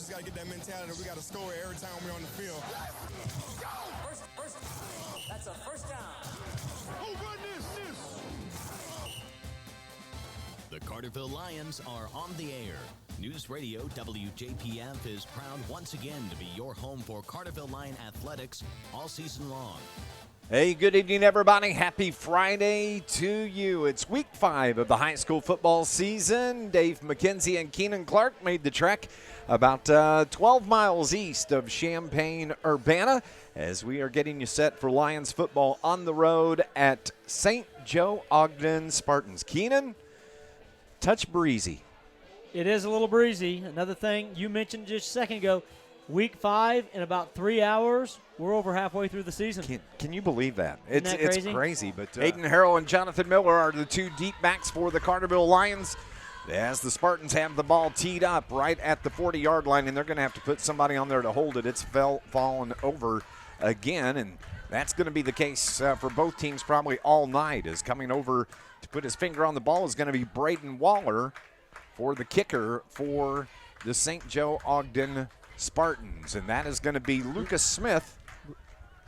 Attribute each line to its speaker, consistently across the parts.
Speaker 1: just got to get that mentality that we got to score every time we're on the field.
Speaker 2: Let's go! First, that's a first down.
Speaker 3: Who run this?
Speaker 4: The Carterville Lions are on the air. News Radio WJPF is proud once again to be your home for Carterville Lion athletics all season long.
Speaker 5: Hey, good evening, everybody. Happy Friday to you. It's week 5 of the high school football season. Dave McKenzie and Keenan Clark made the trek about 12 miles east of Champaign-Urbana as we are getting you set for Lions football on the road at St. Joe-Ogden Spartans. Keenan, touch breezy.
Speaker 6: It is a little breezy. Another thing you mentioned just a second ago, week 5 in about 3 hours, we're over halfway through the season.
Speaker 5: Can you believe that?
Speaker 6: It's
Speaker 5: crazy. But Hayden Harrell and Jonathan Miller are the two deep backs for the Carterville Lions as the Spartans have the ball teed up right at the 40-yard line, and they're going to have to put somebody on there to hold it. It's fallen over again, and that's going to be the case for both teams probably all night. Is coming over to put his finger on the ball is going to be Braden Waller for the kicker for the St. Joe-Ogden Spartans, and that is going to be Lucas Smith,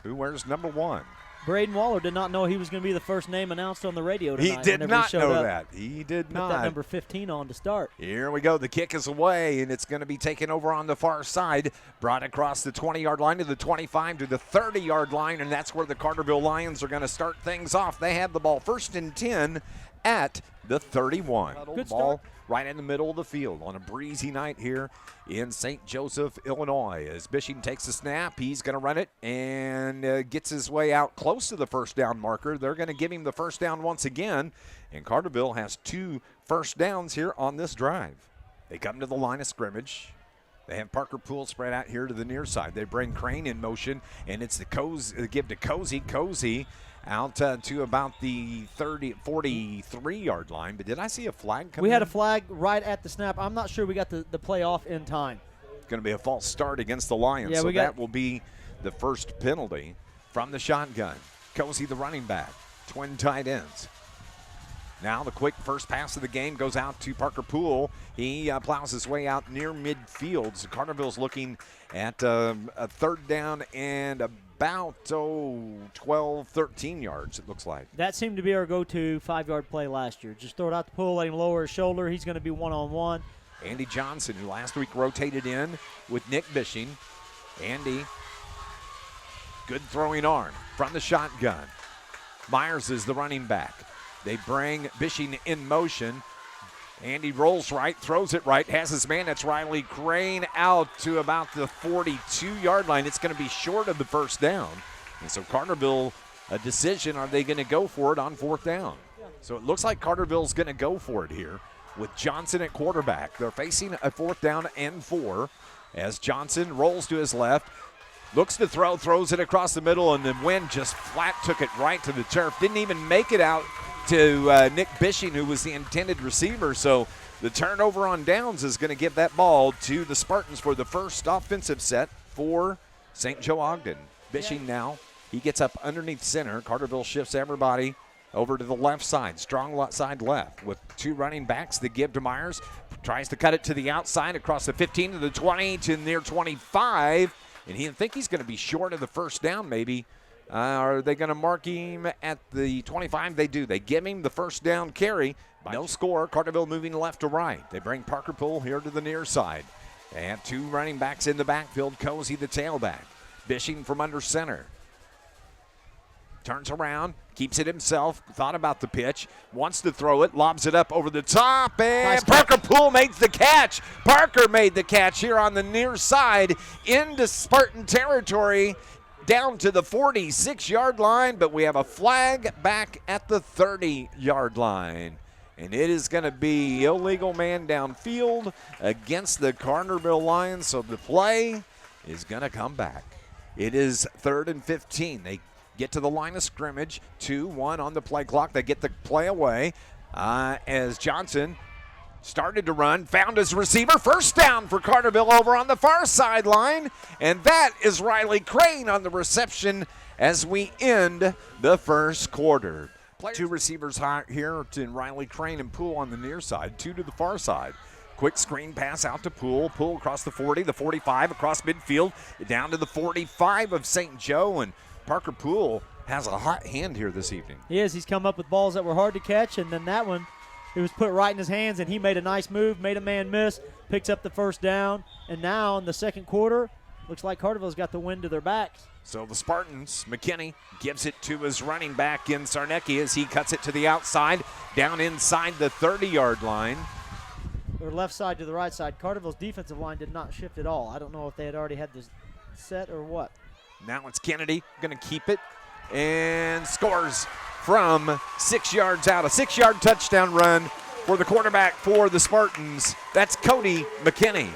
Speaker 5: who wears number 1.
Speaker 6: Braden Waller did not know he was going to be the first name announced on the radio tonight.
Speaker 5: He did not know that. He did not.
Speaker 6: Put that number 15 on to start.
Speaker 5: Here we go. The kick is away, and it's going to be taken over on the far side, brought across the 20-yard line to the 25 to the 30-yard line, and that's where the Carterville Lions are going to start things off. They have the ball 1st and 10 at the 31.
Speaker 6: Good
Speaker 5: ball right in the middle of the field on a breezy night here in St. Joseph, Illinois. As Bishing takes the snap, he's going to run it and gets his way out close to the first down marker. They're going to give him the first down once again, and Carterville has 2 first downs here on this drive. They come to the line of scrimmage. They have Parker Poole spread out here to the near side. They bring Crane in motion, and it's the give to Cozy. Cozy out to about the 43-yard line. But did I see a flag come
Speaker 6: We had a flag right at the snap. I'm not sure we got the play off in time.
Speaker 5: It's going to be a false start against the Lions,
Speaker 6: yeah,
Speaker 5: so that will be the first penalty from the shotgun. Cozy, the running back, twin tight ends. Now the quick first pass of the game goes out to Parker Poole. He plows his way out near midfield. So Carterville's looking at a 3rd down and about 12, 13 yards, it looks like.
Speaker 6: That seemed to be our go-to 5-yard play last year. Just throw it out the pool, let him lower his shoulder. He's going to be one-on-one.
Speaker 5: Andy Johnson, who last week rotated in with Nick Bishing. Andy, good throwing arm from the shotgun. Myers is the running back. They bring Bishing in motion. Andy rolls right, throws it right, has his man. That's Riley Crane out to about the 42-yard line. It's going to be short of the first down. And so Carterville, a decision, are they going to go for it on 4th down? So it looks like Carterville's going to go for it here with Johnson at quarterback. They're facing a 4th down and 4 as Johnson rolls to his left, looks to throw, throws it across the middle, and then Wynn just flat took it right to the turf. Didn't even make it out to Nick Bishing, who was the intended receiver. So the turnover on downs is going to give that ball to the Spartans for the first offensive set for St. Joe-Ogden. Bishing now, he gets up underneath center. Carterville shifts everybody over to the left side, strong side left with 2 running backs. They give to Myers, tries to cut it to the outside across the 15 to the 20 to near 25, and he think he's going to be short of the first down maybe. Are they going to mark him at the 25? They do. They give him the first down carry. No score. Carterville moving left to right. They bring Parker Poole here to the near side. They have 2 running backs in the backfield. Cozy, the tailback. Bishing from under center. Turns around, keeps it himself, thought about the pitch, wants to throw it, lobs it up over the top, and
Speaker 6: nice
Speaker 5: Parker Poole makes the catch. Parker made the catch here on the near side into Spartan territory, down to the 46-yard line, but we have a flag back at the 30-yard line. And it is going to be illegal man downfield against the Carterville Lions, so the play is going to come back. It is 3rd and 15. They get to the line of scrimmage, 2-1 on the play clock. They get the play away as Johnson started to run, found his receiver. First down for Carterville over on the far sideline. And that is Riley Crane on the reception as we end the first quarter. 2 receivers here to Riley Crane and Poole on the near side, 2 to the far side. Quick screen pass out to Poole. Poole across the 40, the 45, across midfield, down to the 45 of St. Joe. And Parker Poole has a hot hand here this evening.
Speaker 6: He is. He's come up with balls that were hard to catch, and then that one, it was put right in his hands, and he made a nice move, made a man miss, picks up the first down. And now in the second quarter, looks like Carterville's got the wind to their backs.
Speaker 5: So the Spartans, McKinney gives it to his running back in Sarnecki as he cuts it to the outside, down inside the 30-yard line.
Speaker 6: Or left side to the right side. Carterville's defensive line did not shift at all. I don't know if they had already had this set or what.
Speaker 5: Now it's Kennedy going to keep it and scores from 6 yards out. A 6-yard touchdown run for the quarterback for the Spartans. That's Cody McKinney.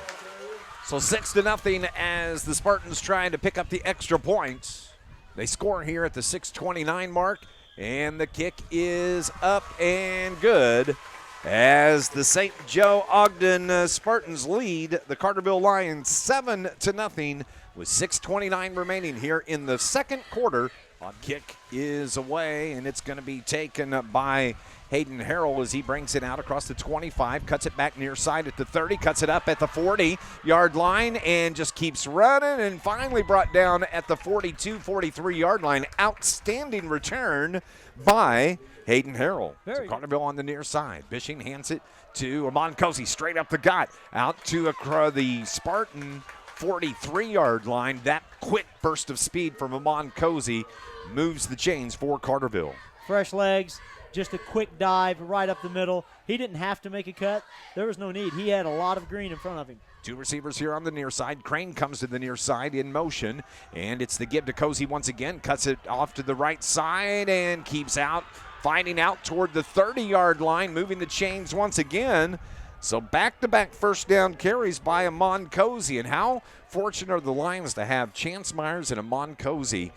Speaker 5: So 6-0 as the Spartans trying to pick up the extra points. They score here at the 6:29 mark, and the kick is up and good as the St. Joe-Ogden Spartans lead the Carterville Lions 7-0 with 6:29 remaining here in the second quarter. On kick is away, and it's going to be taken by Hayden Harrell as he brings it out across the 25, cuts it back near side at the 30, cuts it up at the 40-yard line, and just keeps running, and finally brought down at the 42, 43-yard line. Outstanding return by Hayden Harrell. So Carterville on the near side. Bishing hands it to Amon Cozy, straight up the gut, out to the Spartan 43-yard line. That quick burst of speed from Amon Cozy moves the chains for Carterville.
Speaker 6: Fresh legs, just a quick dive right up the middle. He didn't have to make a cut. There was no need. He had a lot of green in front of him.
Speaker 5: Two receivers here on the near side. Crane comes to the near side in motion, and it's the give to Cozy once again. Cuts it off to the right side and keeps out, finding out toward the 30-yard line, moving the chains once again. So back-to-back first down carries by Amon Cozy. And how fortunate are the Lions to have Chance Myers and Amon Cozy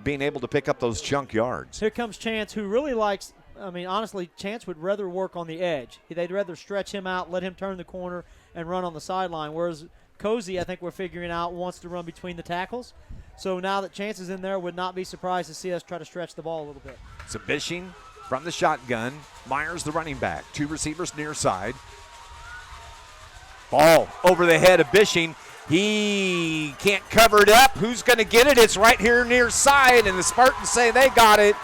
Speaker 5: being able to pick up those chunk yards.
Speaker 6: Here comes Chance, who really likes, honestly, Chance would rather work on the edge. They'd rather stretch him out, let him turn the corner, and run on the sideline. Whereas Cozy, I think we're figuring out, wants to run between the tackles. So now that Chance is in there, would not be surprised to see us try to stretch the ball a little bit.
Speaker 5: So Bishing from the shotgun. Myers the running back. Two receivers near side. Ball over the head of Bishing. He can't cover it up. Who's going to get it? It's right here near side, and the Spartans say they got it.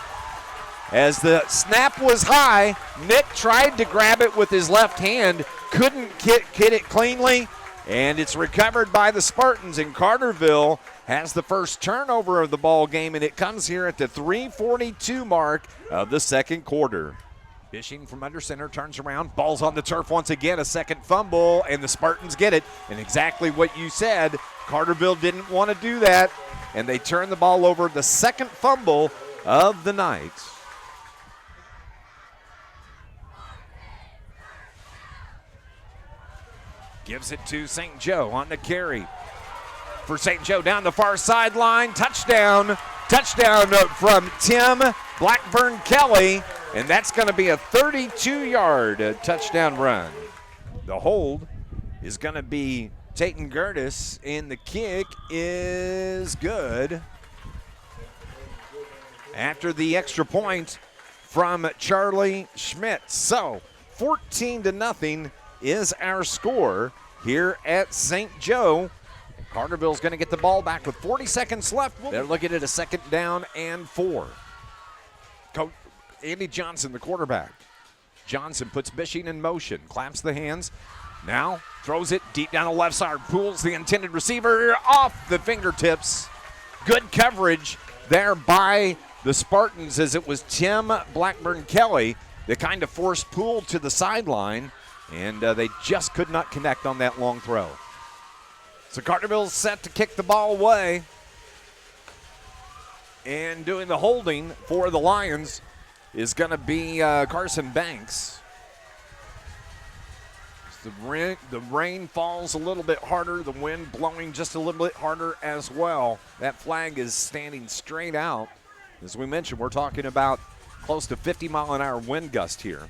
Speaker 5: As the snap was high, Nick tried to grab it with his left hand, couldn't get it cleanly, and it's recovered by the Spartans, and Carterville has the first turnover of the ball game, and it comes here at the 3:42 mark of the second quarter. Bishing from under center, turns around, ball's on the turf once again, a second fumble, and the Spartans get it. And exactly what you said, Carterville didn't want to do that, and they turn the ball over, the second fumble of the night. Gives it to St. Joe on the carry. For St. Joe down the far sideline, touchdown from Tim Blackburn-Kelly. And that's going to be a 32-yard touchdown run. The hold is going to be Tayton Gertis, and the kick is good. After the extra point from Charlie Schmidt. So 14-0 is our score here at St. Joe. Carterville's going to get the ball back with 40 seconds left. They're looking at a 2nd down and 4. Andy Johnson, the quarterback. Johnson puts Bishing in motion, claps the hands, now throws it deep down the left side, pulls the intended receiver off the fingertips. Good coverage there by the Spartans as it was Tim Blackburn-Kelly that kind of forced Poole to the sideline, and they just could not connect on that long throw. So Carterville's set to kick the ball away, and doing the holding for the Lions is going to be Carson Banks. The rain falls a little bit harder, the wind blowing just a little bit harder as well. That flag is standing straight out. As we mentioned, we're talking about close to 50-mile-an-hour wind gust here.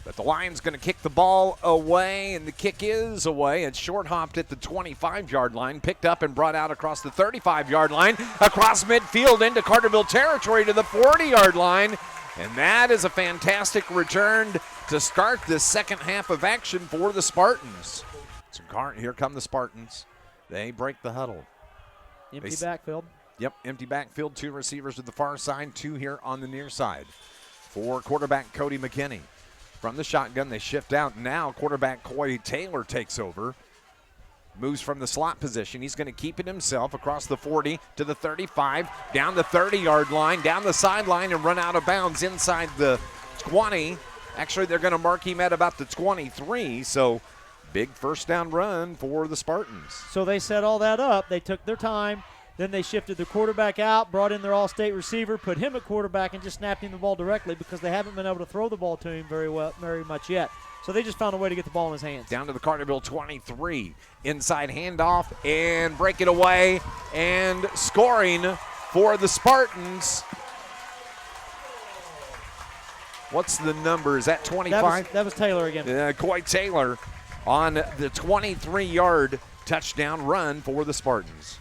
Speaker 5: But the Lions going to kick the ball away, and the kick is away. It's short-hopped at the 25-yard line, picked up and brought out across the 35-yard line, across midfield into Carterville territory to the 40-yard line. And that is a fantastic return to start this second half of action for the Spartans. So here come the Spartans. They break the huddle.
Speaker 6: Empty backfield.
Speaker 5: Yep, empty backfield. 2 receivers to the far side, 2 here on the near side. For quarterback Cody McKinney. From the shotgun, they shift out. Now quarterback Coy Taylor takes over. Moves from the slot position. He's going to keep it himself across the 40 to the 35, down the 30-yard line, down the sideline, and run out of bounds inside the 20. Actually, they're going to mark him at about the 23, so big first down run for the Spartans.
Speaker 6: So they set all that up. They took their time. Then they shifted the quarterback out, brought in their all-state receiver, put him at quarterback, and just snapped him the ball directly because they haven't been able to throw the ball to him very much yet. So they just found a way to get the ball in his hands.
Speaker 5: Down to the Carterville 23. Inside handoff and break it away and scoring for the Spartans. What's the number? Is that 25?
Speaker 6: That was Taylor again.
Speaker 5: Coy Taylor on the 23-yard touchdown run for the Spartans.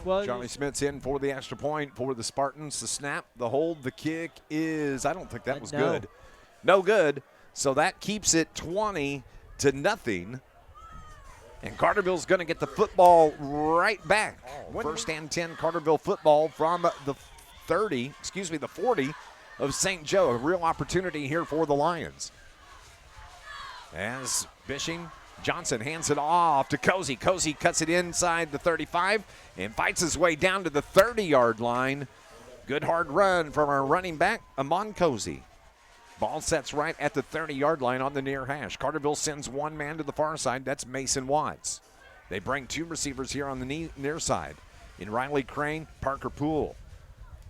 Speaker 6: Well,
Speaker 5: Charlie Smith's in for the extra point for the Spartans. The snap, the hold, the kick is, I don't think that was good. No good. So that keeps it 20-0. And Carterville's going to get the football right back. First and 10 Carterville football from the 40 of St. Joe. A real opportunity here for the Lions. As Bishing Johnson hands it off to Cozy. Cozy cuts it inside the 35 and fights his way down to the 30-yard line. Good hard run from our running back, Amon Cozy. Ball sets right at the 30-yard line on the near hash. Carterville sends one man to the far side. That's Mason Watts. They bring 2 receivers here on the near side. In Riley Crane, Parker Poole.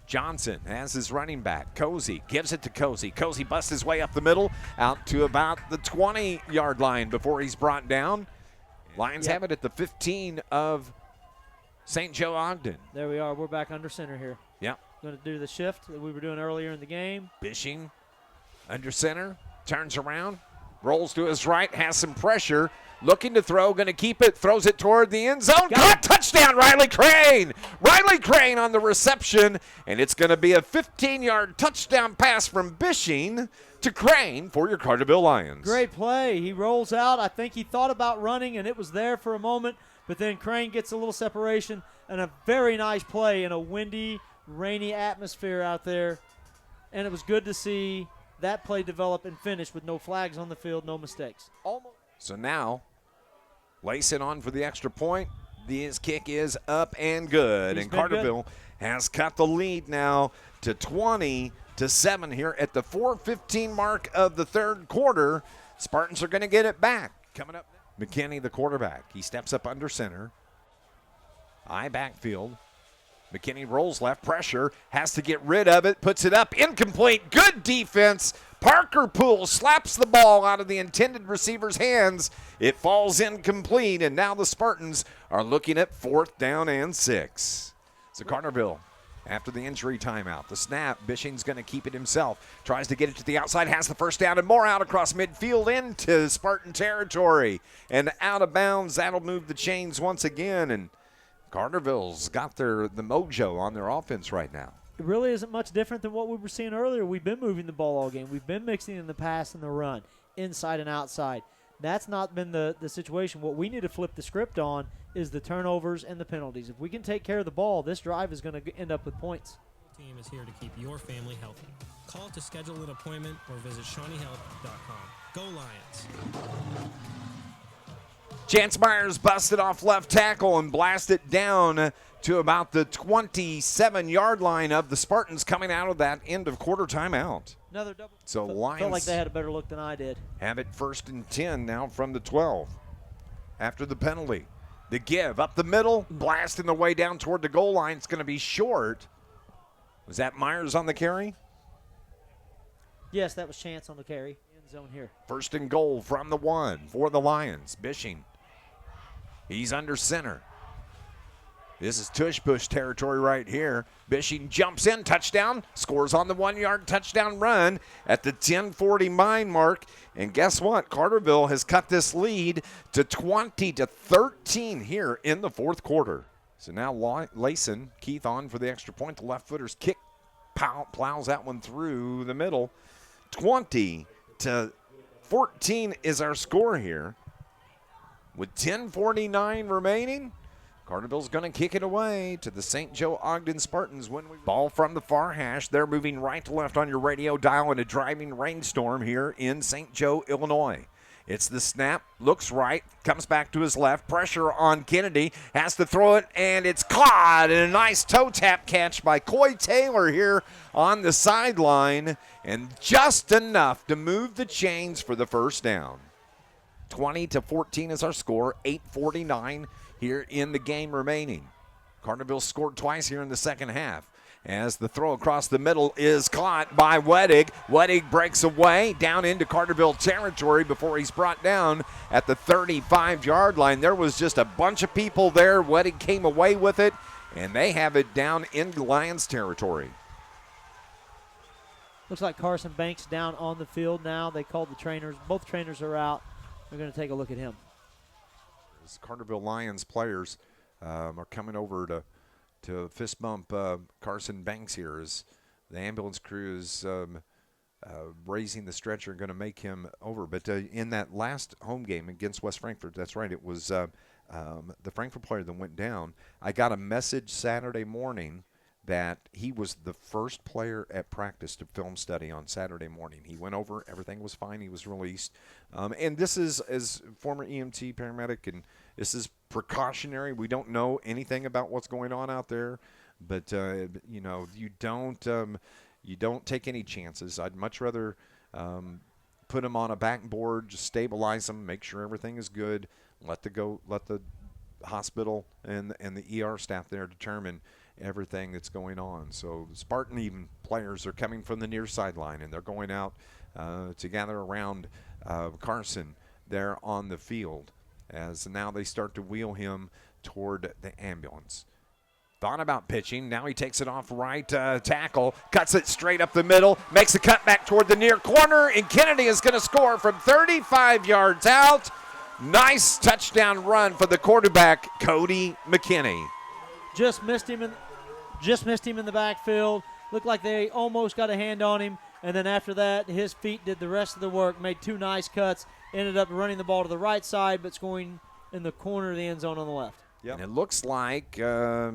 Speaker 5: Johnson has his running back. Cozy gives it to Cozy. Cozy busts his way up the middle out to about the 20-yard line before he's brought down. Lions have it at the 15 of St. Joe-Ogden.
Speaker 6: There we are. We're back under center here.
Speaker 5: Yep.
Speaker 6: Going to do the shift that we were doing earlier in the game.
Speaker 5: Bishing under center, turns around, rolls to his right, has some pressure. Looking to throw, going to keep it, throws it toward the end zone. Caught, touchdown, Riley Crane. Riley Crane on the reception, and it's going to be a 15-yard touchdown pass from Bishing to Crane for your Carterville Lions.
Speaker 6: Great play. He rolls out. I think he thought about running, and it was there for a moment, but then Crane gets a little separation, and a very nice play in a windy, rainy atmosphere out there, and it was good to see that play develop and finish with no flags on the field, no mistakes.
Speaker 5: So now, Layson on for the extra point. His kick is up and good. And Carterville has cut the lead now to 20-7 here at the 4:15 mark of the third quarter. Spartans are going to get it back. Coming up, McKinney, the quarterback. He steps up under center. Eye backfield. McKinney rolls left, pressure, has to get rid of it, puts it up, incomplete, good defense. Parker Poole slaps the ball out of the intended receiver's hands. It falls incomplete, and now the Spartans are looking at 4th down and 6. So Carterville, after the injury timeout, the snap, Bishing's going to keep it himself. Tries to get it to the outside, has the first down and more out across midfield into Spartan territory. And out of bounds, that'll move the chains once again, and Carterville's got the mojo on their offense right now.
Speaker 6: It really isn't much different than what we were seeing earlier. We've been moving the ball all game. We've been mixing in the pass and the run, inside and outside. That's not been the situation. What we need to flip the script on is the turnovers and the penalties. If we can take care of the ball, this drive is going to end up with points.
Speaker 7: The team is here to keep your family healthy. Call to schedule an appointment or visit ShawneeHealth.com. Go Lions!
Speaker 5: Chance Myers busted off left tackle and blasted down to about the 27-yard line of the Spartans coming out of that end of quarter timeout.
Speaker 6: Another double.
Speaker 5: So Lions
Speaker 6: felt like they had a better look than I did.
Speaker 5: Have it 1st and 10 now from the 12 after the penalty. The give up the middle, blasting the way down toward the goal line. It's going to be short. Was that Myers on the carry?
Speaker 6: Yes, that was Chance on the carry. End zone here.
Speaker 5: 1st and goal from the 1 for the Lions. Bishing. He's under center. This is tush-push territory right here. Bishing jumps in, touchdown, scores on the 1-yard touchdown run at the 10:40 mile mark. And guess what? Carterville has cut this lead to 20-13 here in the 4th quarter. So now Layson, Keith on for the extra point. The left footer's kick plows that one through the middle. 20-14 is our score here. With 10:49 remaining, Carterville's going to kick it away to the St. Joe-Ogden Spartans. Ball from the far hash. They're moving right to left on your radio dial in a driving rainstorm here in St. Joe, Illinois. It's the snap, looks right, comes back to his left. Pressure on Kennedy, has to throw it, and it's caught. And a nice toe tap catch by Coy Taylor here on the sideline, and just enough to move the chains for the first down. 20-14 is our score, 8:49 here in the game remaining. Carterville scored twice here in the second half. As the throw across the middle is caught by Wedig. Wedig breaks away down into Carterville territory before he's brought down at the 35-yard line. There was just a bunch of people there. Wedig came away with it, and they have it down into Lions territory.
Speaker 6: Looks like Carson Banks down on the field now. They called the trainers. Both trainers are out. They're going to take a look at him.
Speaker 5: As Carterville Lions players are coming over to fist bump Carson Banks here as the ambulance crew is raising the stretcher and going to make him over. But in that last home game against West Frankfort, that's right, it was the Frankfort player that went down. I got a message Saturday morning that he was the first player at practice to film study on Saturday morning. He went over, everything was fine, he was released. And this is, as former EMT paramedic, and this is precautionary. We don't know anything about what's going on out there, but you know, you don't take any chances. I'd much rather put him on a backboard, just stabilize him, make sure everything is good, let the hospital and the ER staff there determine everything that's going on. So the Spartan even players are coming from the near sideline, and they're going out to gather around Carson there on the field as now they start to wheel him toward the ambulance. Thought about pitching. Now he takes it off right tackle, cuts it straight up the middle, makes a cut back toward the near corner, and Kennedy is going to score from 35 yards out. Nice touchdown run for the quarterback, Cody McKinney.
Speaker 6: Just missed him in the backfield. Looked like they almost got a hand on him, and then after that, his feet did the rest of the work, made two nice cuts, ended up running the ball to the right side, but scoring in the corner of the end zone on the left.
Speaker 5: Yep. And it looks like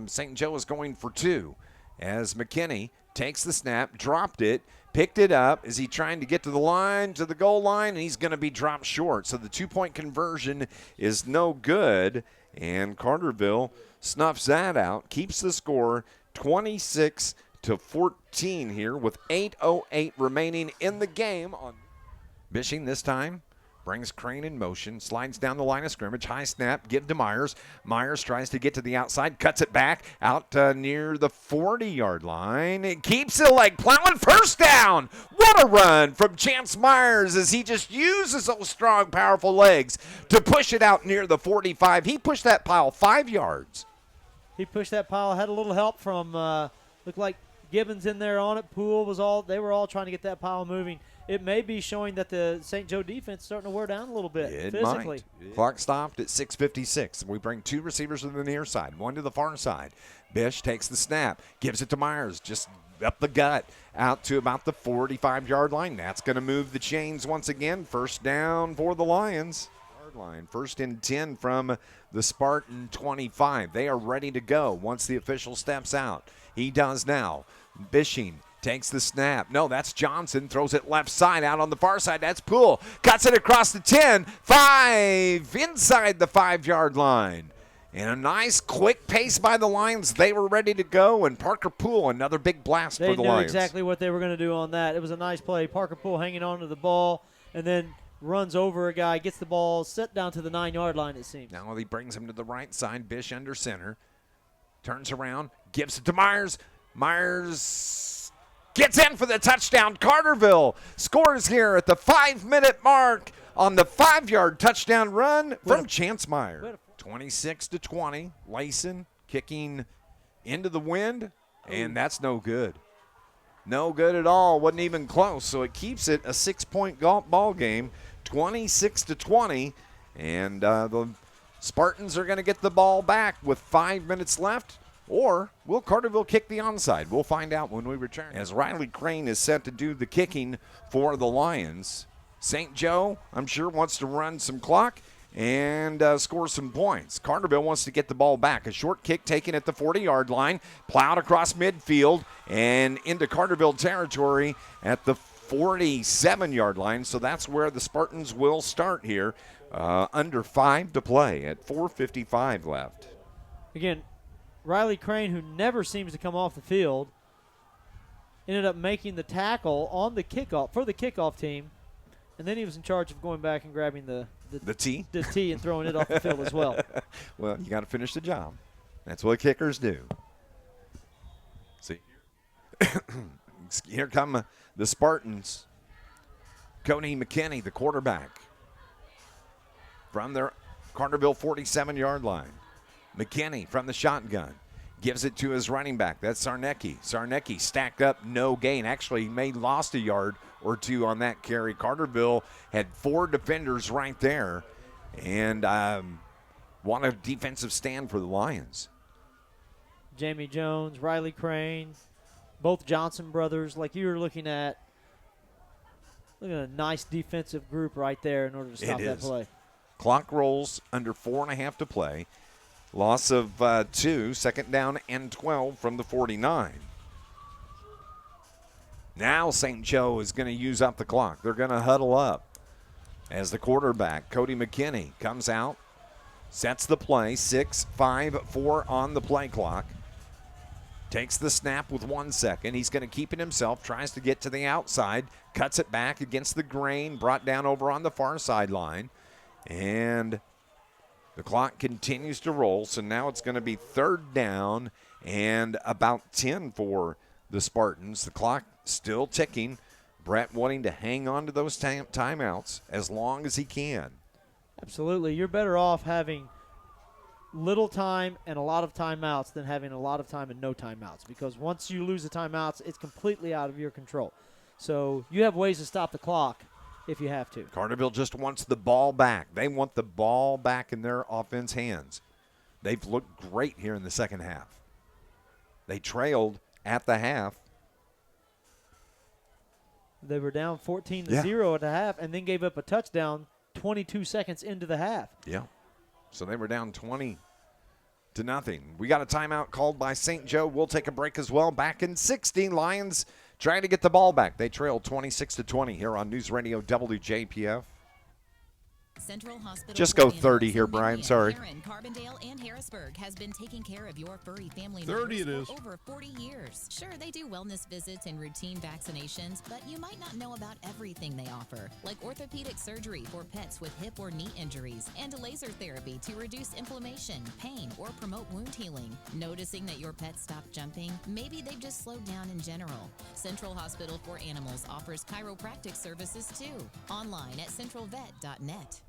Speaker 5: St. Joe is going for two as McKinney takes the snap, dropped it, picked it up. Is he trying to get to the line, to the goal line, and he's going to be dropped short. So the two-point conversion is no good, and Carterville snuffs that out, keeps the score 26-14 here with 8:08 remaining in the game. Bishing this time brings Crane in motion, slides down the line of scrimmage, high snap, give to Myers. Myers tries to get to the outside, cuts it back out near the 40-yard line. It keeps it like plowing, first down. What a run from Chance Myers as he just uses those strong, powerful legs to push it out near the 45. He pushed that pile 5 yards.
Speaker 6: He pushed that pile, had a little help from, looked like Gibbons in there on it. Poole they were all trying to get that pile moving. It may be showing that the St. Joe defense is starting to wear down a little bit physically.
Speaker 5: Might. Clock stopped at 6:56. We bring two receivers to the near side, one to the far side. Bish takes the snap, gives it to Myers, just up the gut, out to about the 45-yard line. That's going to move the chains once again. First down for the Lions. Line. First and 10 from the Spartan 25. They are ready to go once the official steps out. He does now. Bishing takes the snap. No, that's Johnson. Throws it left side out on the far side. That's Poole. Cuts it across the 10. 5 inside the 5-yard line. And a nice quick pace by the Lions. They were ready to go. And Parker Poole, another big blast for the Lions.
Speaker 6: They knew exactly what they were going to do on that. It was a nice play. Parker Poole hanging on to the ball and then runs over a guy, gets the ball set down to the 9-yard line, it seems.
Speaker 5: Now he brings him to the right side. Bish under center. Turns around, gives it to Myers. Myers gets in for the touchdown. Carterville scores here at the 5-minute mark on the 5-yard touchdown run from Chance Myers. 26-20. Layson kicking into the wind, and that's no good. No good at all. Wasn't even close. So it keeps it a 6-point ball game, 26-20. And the Spartans are going to get the ball back with 5 minutes left. Or will Carterville kick the onside? We'll find out when we return. As Riley Crane is set to do the kicking for the Lions. St. Joe, I'm sure, wants to run some clock and score some points. Carterville wants to get the ball back. A short kick taken at the 40-yard line, plowed across midfield and into Carterville territory at the 47-yard line. So that's where the Spartans will start here. Under 5 to play at 4:55 left.
Speaker 6: Again, Riley Crane, who never seems to come off the field, ended up making the tackle on the kickoff for the kickoff team, and then he was in charge of going back and grabbing the
Speaker 5: tee
Speaker 6: and throwing it off the field as well.
Speaker 5: Well, you got to finish the job. That's what kickers do. See, here come the Spartans. Cody McKinney, the quarterback, from their Carterville 47-yard line. McKinney from the shotgun gives it to his running back. That's Sarnecki. Sarnecki stacked up, no gain. Actually, he lost a yard or two on that carry. Carterville had 4 defenders right there and won a defensive stand for the Lions.
Speaker 6: Jamie Jones, Riley Crane, both Johnson brothers. Like you were looking at a nice defensive group right there in order to stop that play.
Speaker 5: Clock rolls under 4.5 to play. Loss of 2, second down and 12 from the 49. Now St. Joe is going to use up the clock. They're going to huddle up as the quarterback, Cody McKinney, comes out, sets the play, 6-5-4 on the play clock. Takes the snap with 1 second. He's going to keep it himself, tries to get to the outside, cuts it back against the grain, brought down over on the far sideline. And the clock continues to roll, so now it's going to be 3rd down and about 10 for the Spartans. The clock still ticking. Brett wanting to hang on to those timeouts as long as he can.
Speaker 6: Absolutely. You're better off having little time and a lot of timeouts than having a lot of time and no timeouts, because once you lose the timeouts, it's completely out of your control. So you have ways to stop the clock if you have to.
Speaker 5: Carterville just wants the ball back. They want the ball back in their offense hands. They've looked great here in the second half. They trailed at the half.
Speaker 6: They were down 14-0 at the half and then gave up a touchdown 22 seconds into the half.
Speaker 5: Yeah. So they were down 20-0. We got a timeout called by St. Joe. We'll take a break as well. Back in 60, Lions trying to get the ball back. They trailed 26-20 here on News Radio WJPF.
Speaker 8: Central Hospital
Speaker 5: Just go 30 here, Brian. Sorry.
Speaker 8: Heron, Carbondale, and Harrisburg has been taking care of your furry family
Speaker 3: 30 it
Speaker 8: members
Speaker 3: is.
Speaker 8: for over 40 years. Sure, they do wellness visits and routine vaccinations, but you might not know about everything they offer, like orthopedic surgery for pets with hip or knee injuries and laser therapy to reduce inflammation, pain, or promote wound healing. Noticing that your pet stopped jumping? Maybe they've just slowed down in general. Central Hospital for Animals offers chiropractic services too. Online at centralvet.net.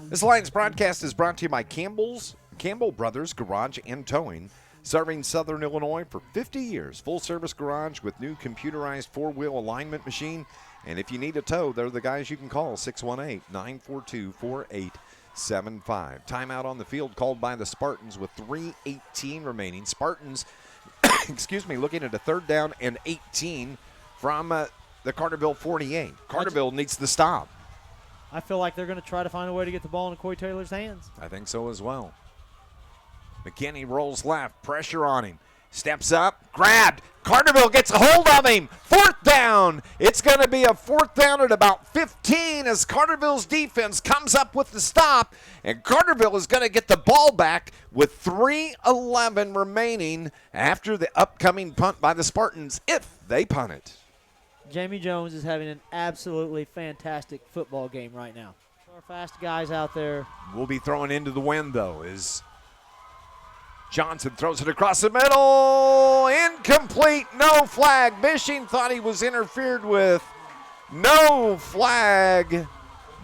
Speaker 5: This Lions broadcast is brought to you by Campbell Brothers Garage and Towing, serving Southern Illinois for 50 years. Full-service garage with new computerized 4-wheel alignment machine. And if you need a tow, they're the guys you can call, 618-942-4875. Timeout on the field called by the Spartans with 3:18 remaining. Spartans, looking at a 3rd down and 18 from the Carterville 48. Carterville needs the stop.
Speaker 6: I feel like they're going to try to find a way to get the ball in Coy Taylor's hands.
Speaker 5: I think so as well. McKinney rolls left, pressure on him. Steps up, grabbed. Carterville gets a hold of him. 4th down. It's going to be a 4th down at about 15 as Carterville's defense comes up with the stop. And Carterville is going to get the ball back with 3:11 remaining after the upcoming punt by the Spartans if they punt it.
Speaker 6: Jamie Jones is having an absolutely fantastic football game right now. Our fast guys out there.
Speaker 5: We'll be throwing into the wind, though, as Johnson throws it across the middle. Incomplete. No flag. Bishing thought he was interfered with. No flag.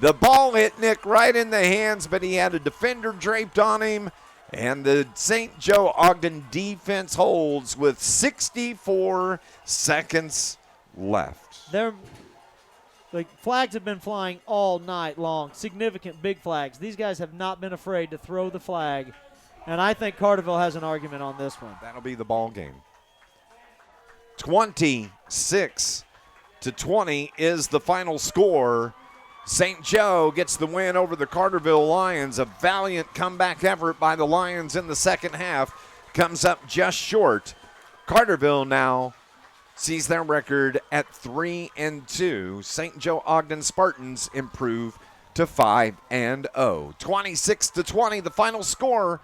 Speaker 5: The ball hit Nick right in the hands, but he had a defender draped on him. And the St. Joe-Ogden defense holds with 64 seconds left.
Speaker 6: Flags have been flying all night long. Significant big flags. These guys have not been afraid to throw the flag And I think Carterville has an argument on this one.
Speaker 5: That'll be the ball game. 26-20 is the final score. St. Joe gets the win over the Carterville Lions. A valiant comeback effort by the Lions in the second half. Comes up just short. Carterville now sees their record at 3-2. St. Joe-Ogden Spartans improve to 5-0. 26-20, the final score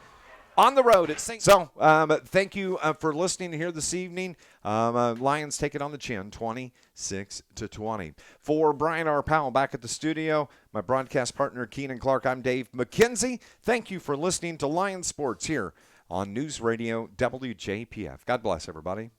Speaker 5: on the road at St. So, thank you for listening here this evening. Lions take it on the chin, 26-20. For Brian R. Powell back at the studio, my broadcast partner Keenan Clark, I'm Dave McKenzie. Thank you for listening to Lions Sports here on News Radio WJPF. God bless everybody.